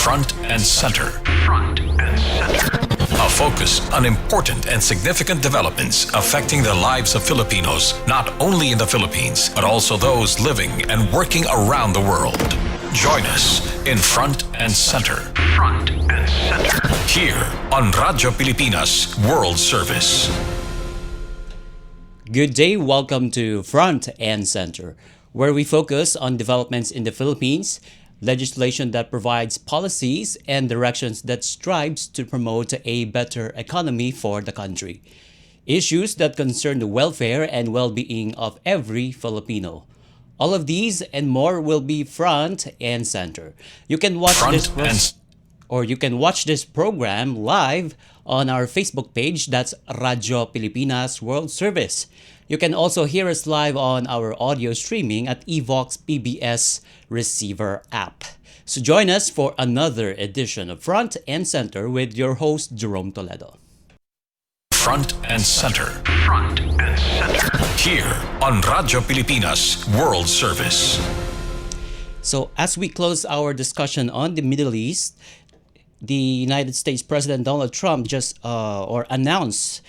Front and Center. Front and Center. A focus on important and significant developments affecting the lives of Filipinos, not only in the Philippines, but also those living and working around the world. Join us in Front and Center. Front and Center. Here on Radyo Pilipinas World Service. Good day, welcome to Front and Center, where we focus on developments in the Philippines, legislation that provides policies and directions that strives to promote a better economy for the country. Issues that concern the welfare and well-being of every Filipino. All of these and more will be Front and Center. You can watch you can watch this program live on our Facebook page, that's Radyo Pilipinas World Service. You can also hear us live on our audio streaming at Evox PBS receiver app. So join us for another edition of Front and Center with your host, Jerome Toledo. Front and Center. Front and Center. Here on Radyo Pilipinas World Service. So as we close our discussion on the Middle East, the United States President Donald Trump just announced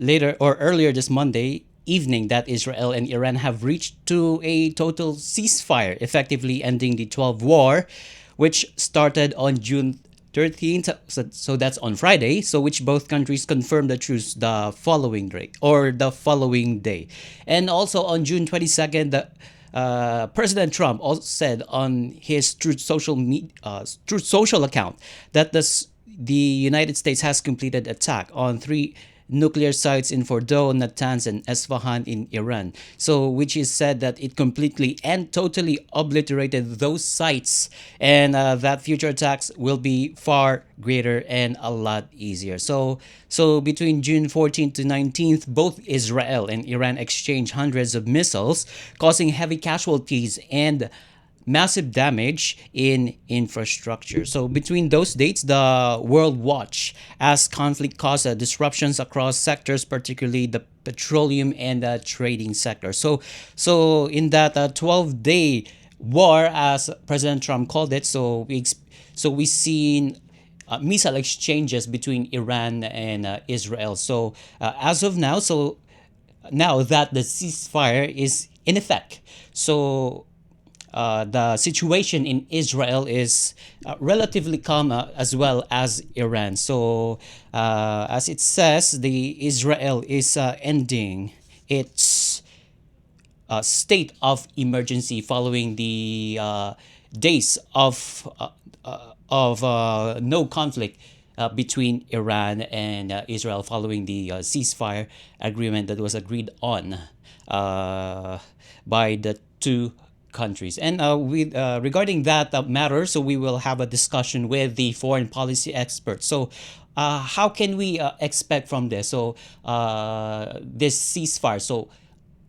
earlier this Monday evening that Israel and Iran have reached to a total ceasefire, effectively ending the 12 war, which started on June 13th, so that's on Friday, so which both countries confirmed the truce the following day. And also on June 22nd, President Trump also said on his Truth Social account that the United States has completed attack on 3 nuclear sites in Fordow, Natanz, and Esfahan in Iran. So, which is said that it completely and totally obliterated those sites, and that future attacks will be far greater and a lot easier. So between June 14th to 19th, both Israel and Iran exchanged hundreds of missiles, causing heavy casualties and massive damage in infrastructure. So between those dates, the world watched as conflict caused disruptions across sectors, particularly the petroleum and the trading sector. So in that 12-day war, as President Trump called it, we seen missile exchanges between Iran and Israel. So as of now, now that the ceasefire is in effect, the situation in Israel is relatively calm as well as Iran. So, as it says, Israel is ending its state of emergency following the days of no conflict between Iran and Israel following the ceasefire agreement that was agreed on by the two countries. And regarding that matter, so we will have a discussion with the foreign policy experts. So how can we expect from this? So this ceasefire, so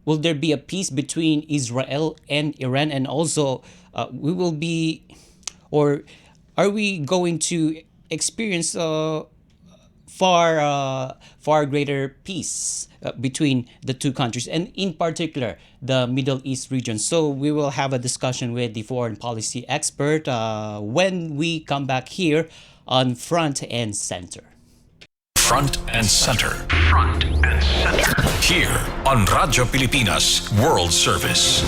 will there be a peace between Israel and Iran? And also are we going to experience far greater peace between the two countries, and in particular the Middle East region? So we will have a discussion with the foreign policy expert when we come back here on Front and Center. Front and Center. Front and Center. Here on Radyo Pilipinas World Service.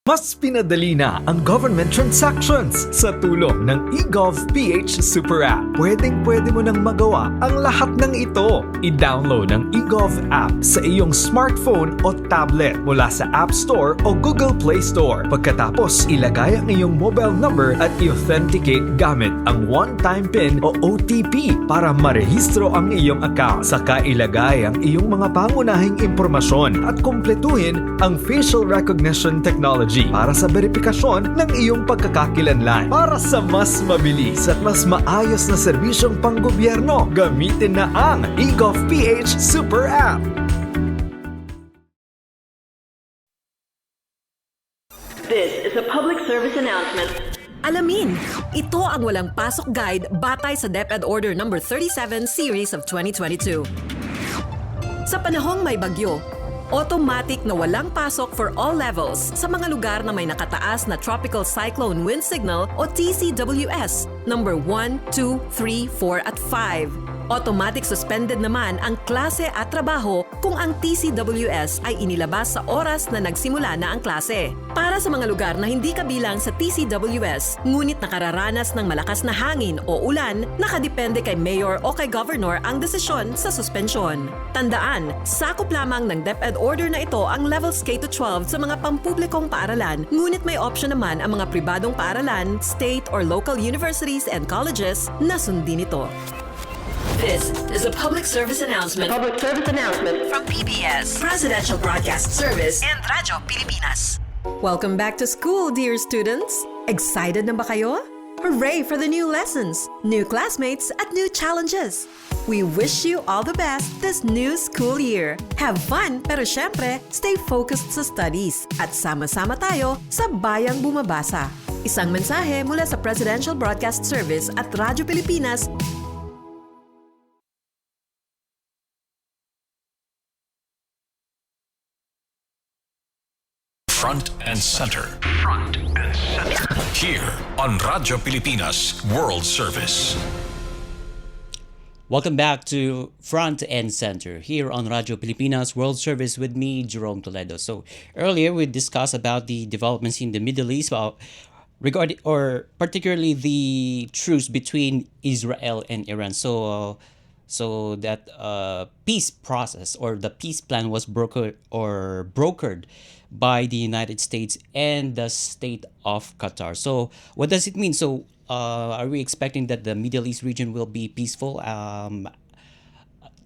Mas pinadali na ang government transactions sa tulong ng eGov.ph Super App. Pwedeng-pwede mo nang magawa ang lahat ng ito. I-download ang eGov app sa iyong smartphone o tablet mula sa App Store o Google Play Store. Pagkatapos, ilagay ang iyong mobile number at i-authenticate gamit ang one-time PIN o OTP para marehistro ang iyong account. Saka ilagay ang iyong mga pangunahing impormasyon at kumpletuhin ang facial recognition technology para sa verifikasyon ng iyong pagkakakilanlan. Para sa mas mabilis at mas maayos na serbisyong panggobyerno, gamitin na ang eGov.ph Super App. This is a public service announcement. Alamin, ito ang walang pasok guide batay sa DepEd Order No. 37 Series of 2022. Sa panahong may bagyo, Automatic na walang pasok for all levels sa mga lugar na may nakataas na Tropical Cyclone Wind Signal o TCWS, number 1, 2, 3, 4 at 5. Automatic suspended naman ang klase at trabaho kung ang TCWS ay inilabas sa oras na nagsimula na ang klase. Para sa mga lugar na hindi kabilang sa TCWS, ngunit nakararanas ng malakas na hangin o ulan, nakadepende kay Mayor o kay Governor ang desisyon sa suspensyon. Tandaan, sakop lamang ng DepEd order na ito ang levels K-12 sa mga pampublikong paaralan, ngunit may option naman ang mga pribadong paaralan, state or local universities and colleges na sundin ito. This is a public service announcement. From PBS, Presidential Broadcast Service and Radyo Pilipinas. Welcome back to school, dear students. Excited na ba kayo? Hooray for the new lessons, new classmates, at new challenges. We wish you all the best this new school year. Have fun, pero syempre, stay focused sa studies at sama-sama tayo sa Bayang Bumabasa. Isang mensahe mula sa Presidential Broadcast Service at Radyo Pilipinas. Front and center. Front and center. Here on Radyo Pilipinas World Service. Welcome back to Front and Center here on Radyo Pilipinas World Service with me, Jerome Toledo. So earlier we discussed about the developments in the Middle East regarding or particularly the truce between Israel and Iran. So that peace process or the peace plan was brokered by the United States and the state of Qatar. So what does it mean? So are we expecting that the Middle East region will be peaceful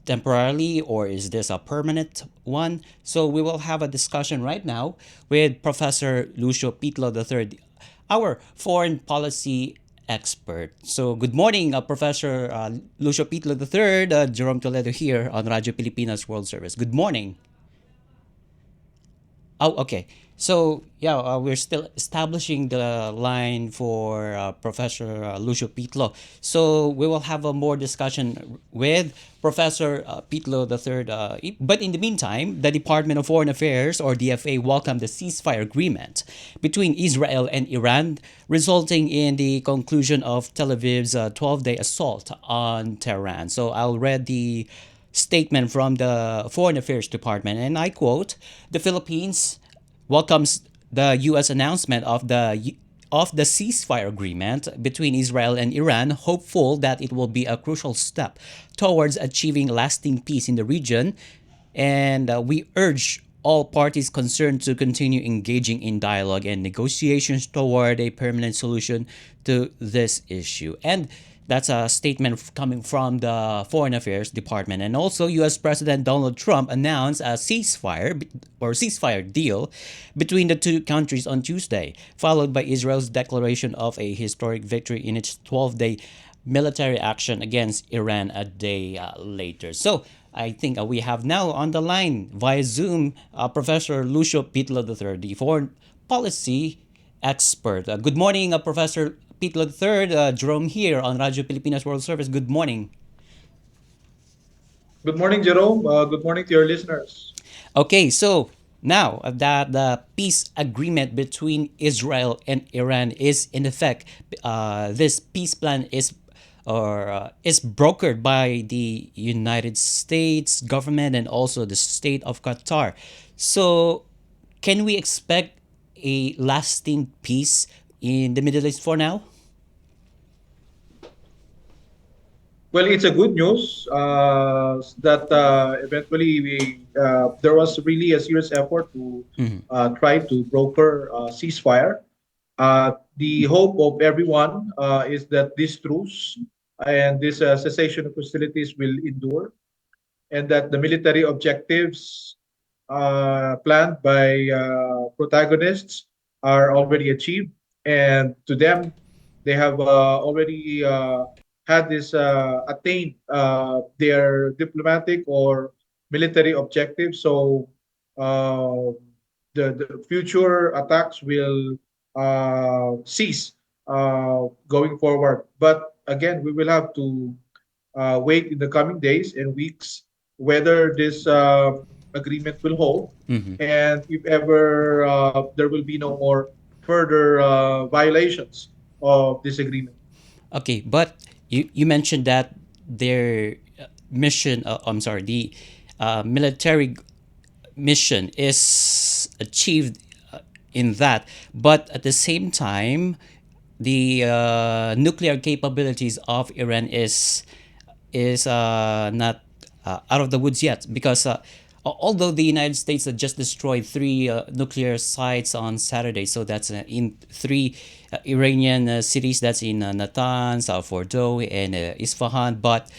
temporarily, or is this a permanent one? So we will have a discussion right now with Professor Lucio Pitlo III, our foreign policy expert. So good morning, Professor Lucio Pitlo III, Jerome Toledo here on Radyo Pilipinas World Service. Good morning. Oh, okay. So, we're still establishing the line for Professor Lucio Pitlo. So, we will have a more discussion with Professor Pitlo III. But in the meantime, the Department of Foreign Affairs, or DFA, welcomed the ceasefire agreement between Israel and Iran, resulting in the conclusion of Tel Aviv's 12-day assault on Tehran. So, I'll read the statement from the Foreign Affairs Department, and I quote, "The Philippines welcomes the U.S. announcement of the ceasefire agreement between Israel and Iran, hopeful that it will be a crucial step towards achieving lasting peace in the region, and we urge all parties concerned to continue engaging in dialogue and negotiations toward a permanent solution to this issue." And that's a statement coming from the Foreign Affairs Department. And also, U.S. President Donald Trump announced a ceasefire deal between the two countries on Tuesday, followed by Israel's declaration of a historic victory in its 12-day military action against Iran a day later. So I think we have now on the line via Zoom Professor Lucio Pitlo III, the foreign policy expert. Good morning, Professor Pitlo III. Jerome here on Radyo Pilipinas World Service. Good morning. Good morning, Jerome. Good morning to your listeners. Okay, so now that the peace agreement between Israel and Iran is in effect, this peace plan is brokered by the United States government and also the state of Qatar. So, can we expect a lasting peace in the Middle East for now? Well, it's a good news that eventually there was really a serious effort to try to broker ceasefire. The hope of everyone is that this truce and this cessation of hostilities will endure, and that the military objectives planned by protagonists are already achieved, and to them, they have already had this attained their diplomatic or military objectives. So the future attacks will cease going forward. But again, we will have to wait in the coming days and weeks whether this agreement will hold, and if ever there will be no more further violations of this agreement. Okay, but you mentioned that their mission, I'm sorry, the military mission is achieved in that, but at the same time, the nuclear capabilities of Iran is not out of the woods yet because although the United States had just destroyed three nuclear sites on Saturday, so that's in three Iranian cities, that's in Natanz, Fordow, and Isfahan, but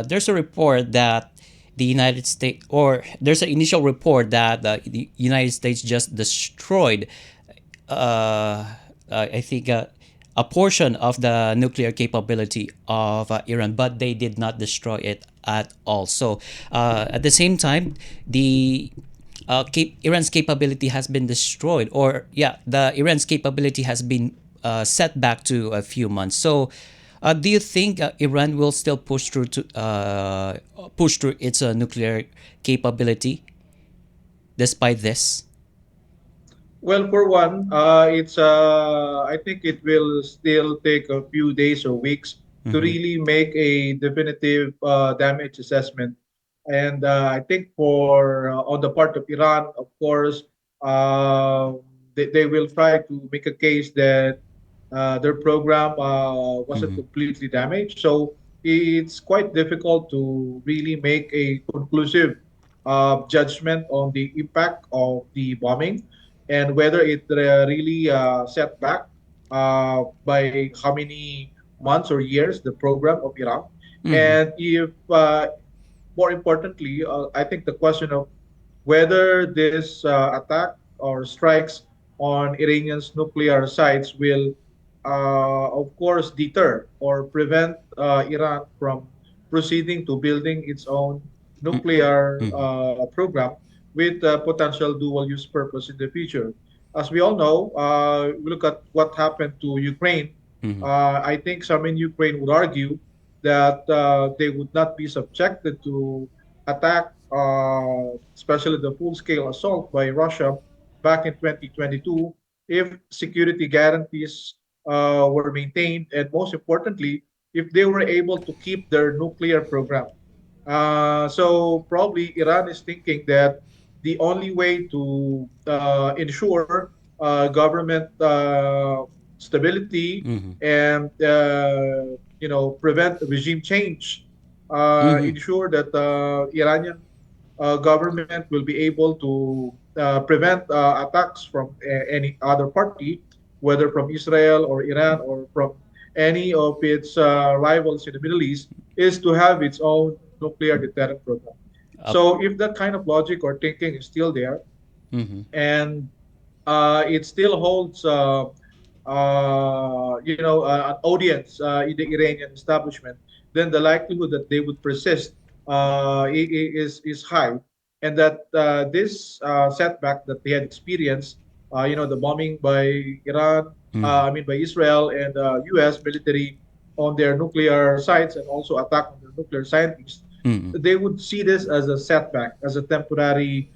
there's a report that the United States, or there's an initial report that the United States just destroyed I think a portion of the nuclear capability of Iran, but they did not destroy it at all. So at the same time, the Iran's capability has been destroyed, or yeah, the Iran's capability has been set back to a few months. So, do you think Iran will still push through its nuclear capability despite this? Well, for one, it's I think it will still take a few days or weeks to really make a definitive damage assessment. And I think for on the part of Iran, of course, they will try to make a case that their program wasn't completely damaged. So it's quite difficult to really make a conclusive judgment on the impact of the bombing and whether it really set back by how many months or years the program of Iran. And if more importantly, I think the question of whether this attack or strikes on Iranian's nuclear sites will, of course, deter or prevent Iran from proceeding to building its own nuclear program with potential dual-use purpose in the future. As we all know, we look at what happened to Ukraine. I think some in Ukraine would argue that they would not be subjected to attack, especially the full-scale assault by Russia back in 2022, if security guarantees were maintained, and most importantly, if they were able to keep their nuclear program. So probably Iran is thinking that the only way to ensure government stability and prevent regime change, ensure that Iranian government will be able to prevent attacks from any other party, whether from Israel or Iran or from any of its rivals in the Middle East, is to have its own nuclear deterrent program. So if that kind of logic or thinking is still there, and it still holds, an audience in the Iranian establishment, then the likelihood that they would persist is high, and that this setback that they had experienced, the bombing by Iran, by Israel and U.S. military on their nuclear sites and also attack on their nuclear scientists, they would see this as a setback, as a temporary,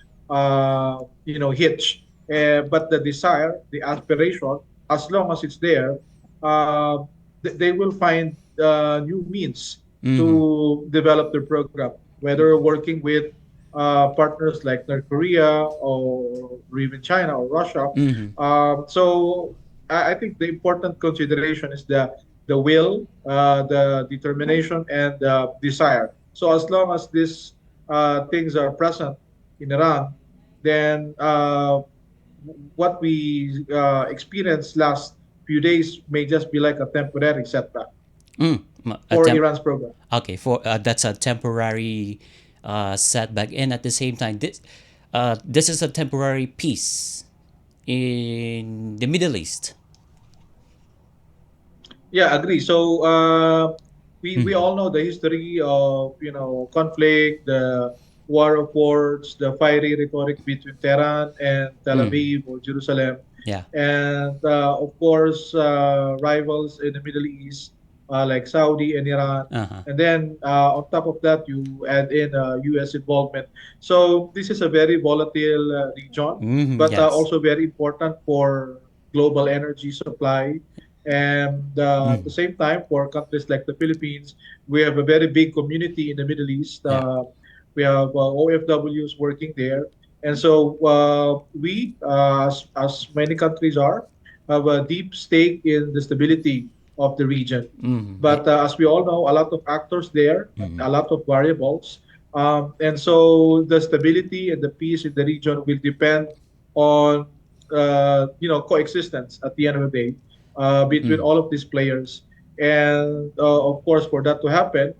hitch. But the desire, the aspiration, as long as it's there, uh, they will find new means to develop their program, whether working with partners like North Korea or even China or Russia. So I think the important consideration is the will, the determination, and the desire. So as long as these things are present in Iran, then what we experienced last few days may just be like a temporary setback A for Iran's program. Okay, for that's a temporary setback, and at the same time, this is a temporary peace in the Middle East. Yeah, agree. So we all know the history of conflict, the war of words, the fiery rhetoric between Tehran and Tel Aviv or Jerusalem, Yeah. and of course rivals in the Middle East. like Saudi and Iran. Uh-huh. And then on top of that, you add in U.S. involvement. So this is a very volatile region, but Yes. also very important for global energy supply. And at the same time, for countries like the Philippines, we have a very big community in the Middle East. Yeah. We have OFWs working there. And so as many countries are, have a deep stake in the stability of the region. But as we all know, a lot of actors there, a lot of variables. And so the stability and the peace in the region will depend on coexistence at the end of the day between all of these players. And of course, for that to happen,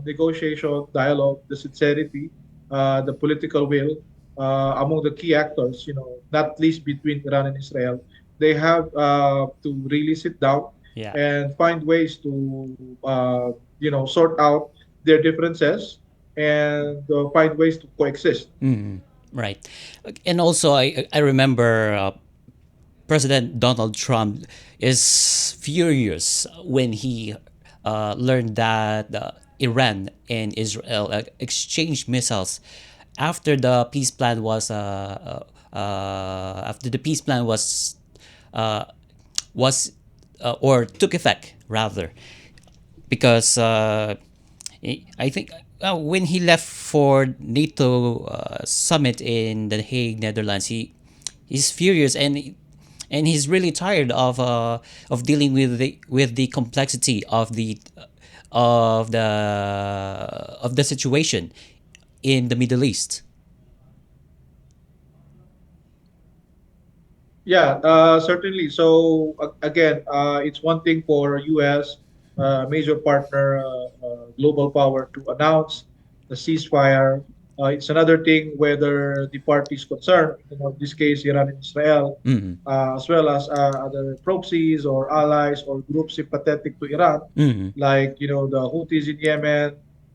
negotiation, dialogue, the sincerity, the political will among the key actors, not least between Iran and Israel, they have to really sit down Yeah. and find ways to, sort out their differences and find ways to coexist. Right. And also, I remember President Donald Trump is furious when he learned that Iran and Israel exchanged missiles after the peace plan was after the peace plan uh, was or took effect rather, because I think when he left for NATO summit in The Hague, Netherlands, he's furious, and he's really tired of dealing with the complexity of the of the situation in the Middle East. Yeah, certainly. So again, it's one thing for U.S. Major partner, global power to announce the ceasefire. It's another thing whether the parties concerned, in this case, Iran and Israel, as well as other proxies or allies or groups sympathetic to Iran, like the Houthis in Yemen,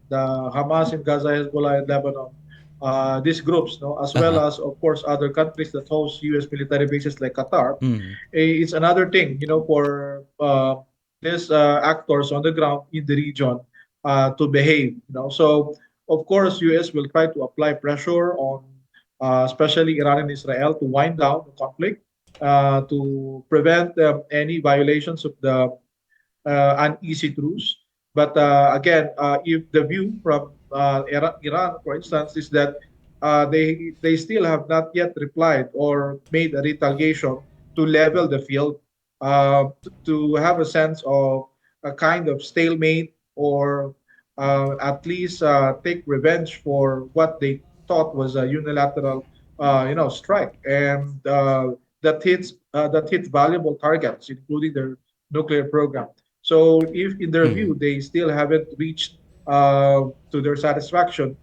the Hamas in Gaza, Hezbollah in Lebanon, these groups, no, as well Uh-huh. as of course other countries that host U.S. military bases like Qatar. It's another thing, for these actors on the ground in the region to behave. So of course U.S. will try to apply pressure on, especially Iran and Israel, to wind down the conflict, to prevent any violations of the uneasy truce. But again, if the view from Iran, for instance, is that they still have not yet replied or made a retaliation to level the field, to have a sense of a kind of stalemate, or at least take revenge for what they thought was a unilateral, strike, and that hits valuable targets, including their nuclear program. So if in their view they still haven't reached to their satisfaction,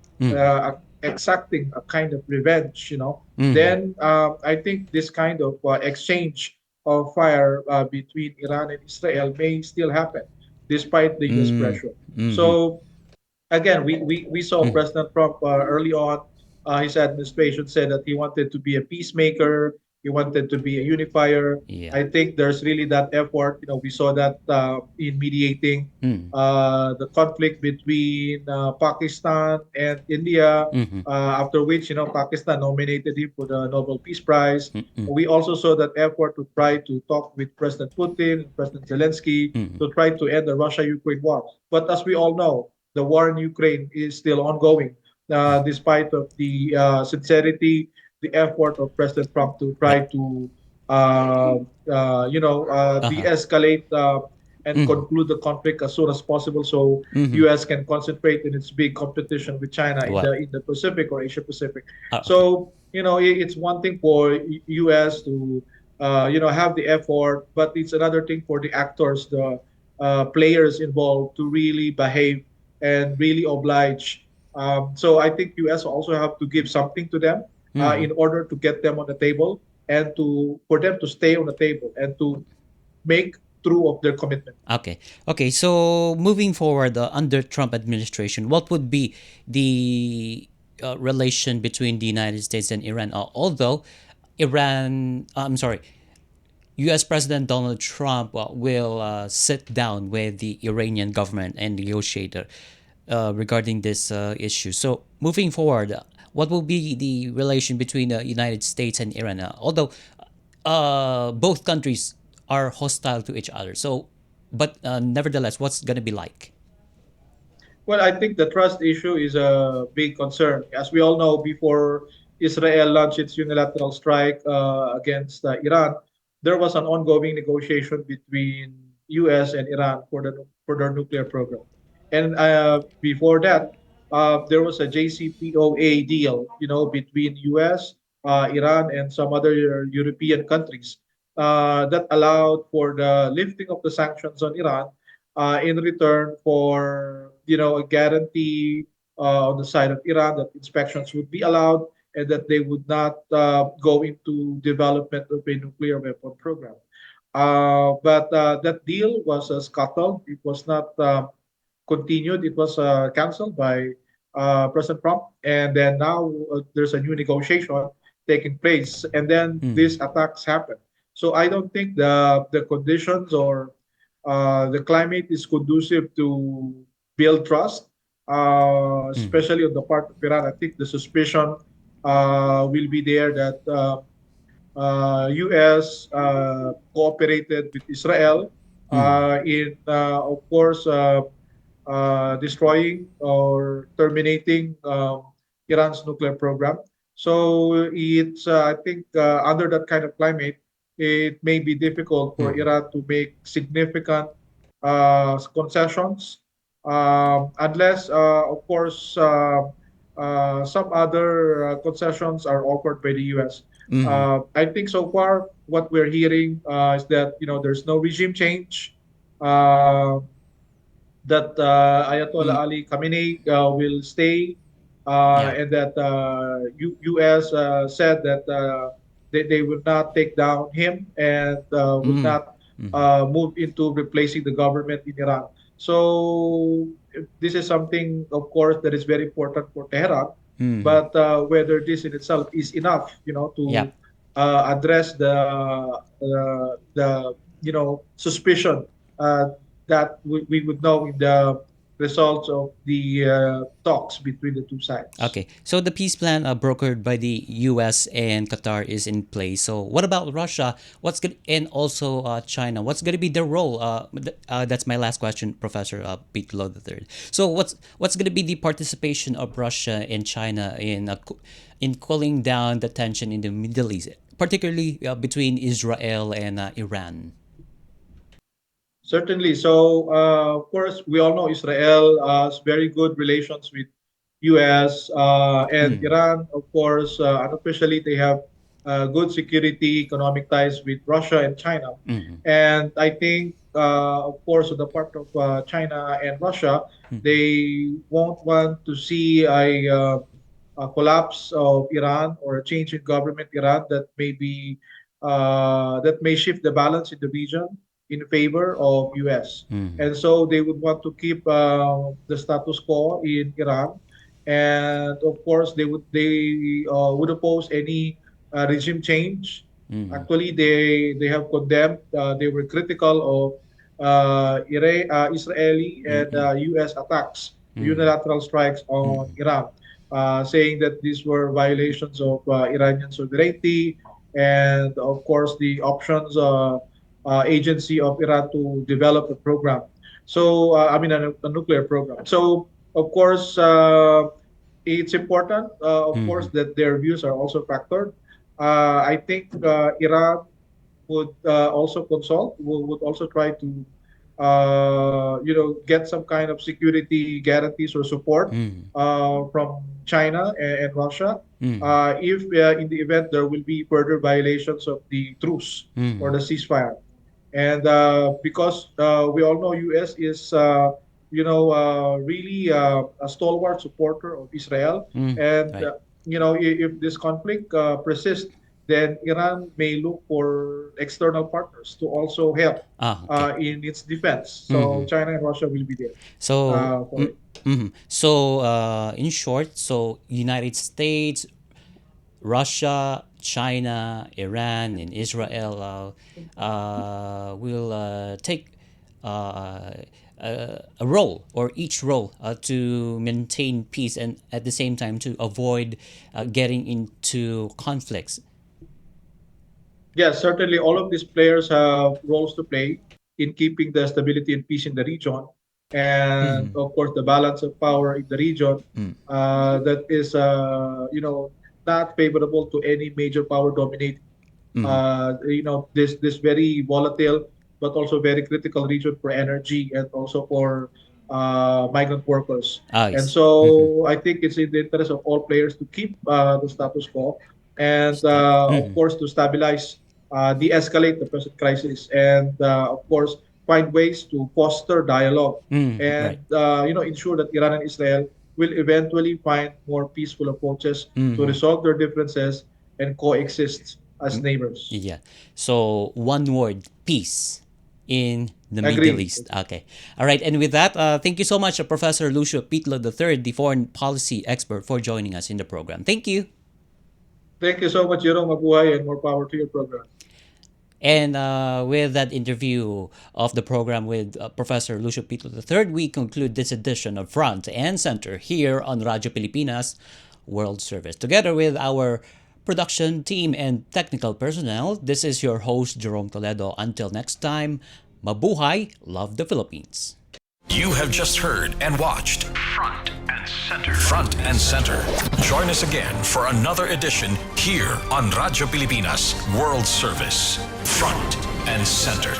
exacting a kind of revenge, then I think this kind of exchange of fire between Iran and Israel may still happen despite the US pressure. So again, we saw President Trump early on. His administration said that he wanted to be a peacemaker. He wanted to be a unifier. Yeah. I think there's really that effort. We saw that in mediating the conflict between Pakistan and India. After which, Pakistan nominated him for the Nobel Peace Prize. We also saw that effort to try to talk with President Putin and President Zelensky to try to end the Russia-Ukraine war. But as we all know, the war in Ukraine is still ongoing, despite of the sincerity, the effort of President Trump to try to, Uh-huh. de-escalate and conclude the conflict as soon as possible, so U.S. can concentrate in its big competition with China in Well, the Pacific or Asia Pacific. okay. So it's one thing for U.S. to have the effort, but it's another thing for the actors, the players involved, to really behave and really oblige. So I think U.S. also have to give something to them in order to get them on the table, and for them to stay on the table and to make true of their commitment. Okay. Okay. So moving forward, under Trump administration, what would be the relation between the United States and Iran? Although Iran, I'm sorry, U.S. President Donald Trump will sit down with the Iranian government and negotiator regarding this issue. So moving forward, what will be the relation between the United States and Iran? Although both countries are hostile to each other. So, but nevertheless, what's gonna be like? Well, I think the trust issue is a big concern. As we all know, before Israel launched its unilateral strike against Iran, there was an ongoing negotiation between U.S. and Iran for their nuclear program. And before that, there was a JCPOA deal, between U.S., Iran, and some other European countries that allowed for the lifting of the sanctions on Iran in return for a guarantee on the side of Iran that inspections would be allowed and that they would not go into development of a nuclear weapon program. But that deal was scuttled. It was not continued. It was canceled by President Trump, and then now there's a new negotiation taking place, and then Mm. these attacks happen. So I don't think the conditions or the climate is conducive to build trust, Mm. especially on the part of Iran. I think the suspicion will be there that U.S. Cooperated with Israel Mm. in, of course, destroying or terminating Iran's nuclear program. So it's, I think, under that kind of climate, it may be difficult for Mm. Iran to make significant concessions, unless, of course, some other concessions are offered by the U.S. Mm. I think so far what we're hearing is that there's no regime change. Uh, that Ayatollah Mm. Ali Khamenei will stay, Yeah. and that U.S. Said that they will not take down him and would Mm. not Mm. move into replacing the government in Iran. So this is something, of course, that is very important for Tehran. Mm. But whether this in itself is enough, Yeah. to address the suspicion uh, that we would know in the results of the talks between the two sides. Okay, so the peace plan brokered by the U.S. and Qatar is in place. So what about Russia? What's good, and also China? What's going to be their role? That's my last question, Professor Pete Lowe the third. So what's going to be the participation of Russia and China in cooling down the tension in the Middle East, particularly between Israel and Iran? Certainly. So, of course, we all know Israel has very good relations with U.S. And Mm. Iran. Of course, unofficially, they have good security, economic ties with Russia and China. Mm. And I think, of course, on the part of China and Russia, Mm. they won't want to see a collapse of Iran or a change in government Iran that may shift the balance in the region in favor of U.S. Mm. And so they would want to keep the status quo in Iran, and of course they would oppose any regime change. Mm. Actually, they have condemned. They were critical of Israeli Mm. and Mm. U.S. attacks, Mm. unilateral strikes on Mm. Iran, saying that these were violations of Iranian sovereignty and, of course, the options agency of Iran to develop a program. So, I mean, a nuclear program. So, of course, it's important, of course, Mm. that their views are also factored. I think Iran would also consult, would also try to, get some kind of security guarantees or support Mm. from China and Russia. Mm. If in the event there will be further violations of the truce or Mm. the ceasefire. And because we all know U.S. is, really a stalwart supporter of Israel, Mm. and Right. if this conflict persists, then Iran may look for external partners to also help Ah, okay. in its defense. So Mm. China and Russia will be there So, for it. so in short, so United States, Russia, China, Iran, and Israel will take a role, or each role, to maintain peace and at the same time to avoid getting into conflicts. Yes, certainly all of these players have roles to play in keeping the stability and peace in the region. And of course, the balance of power in the region that is, not favorable to any major power dominating, this very volatile but also very critical region for energy and also for migrant workers. I And see. so I think it's in the interest of all players to keep the status quo and, of course, to stabilize, de-escalate the present crisis, and of course find ways to foster dialogue and, Right. ensure that Iran and Israel will eventually find more peaceful approaches to resolve their differences and coexist as neighbors. Yeah. So one word, peace in the Middle Agree. East. Okay. All right. And with that, thank you so much, Professor Lucio Pitlo III, the foreign policy expert, for joining us in the program. Thank you. Thank you so much, Jerome. Mabuhay, and more power to your program. And with that interview of the program with Professor Lucio Pitlo III, we conclude this edition of Front and Center here on Radyo Pilipinas World Service. Together with our production team and technical personnel, this is your host, Jerome Toledo. Until next time, mabuhay, love the Philippines. You have just heard and watched Front and Center. Front and Center. Join us again for another edition here on Radyo Pilipinas World Service. Front and Center.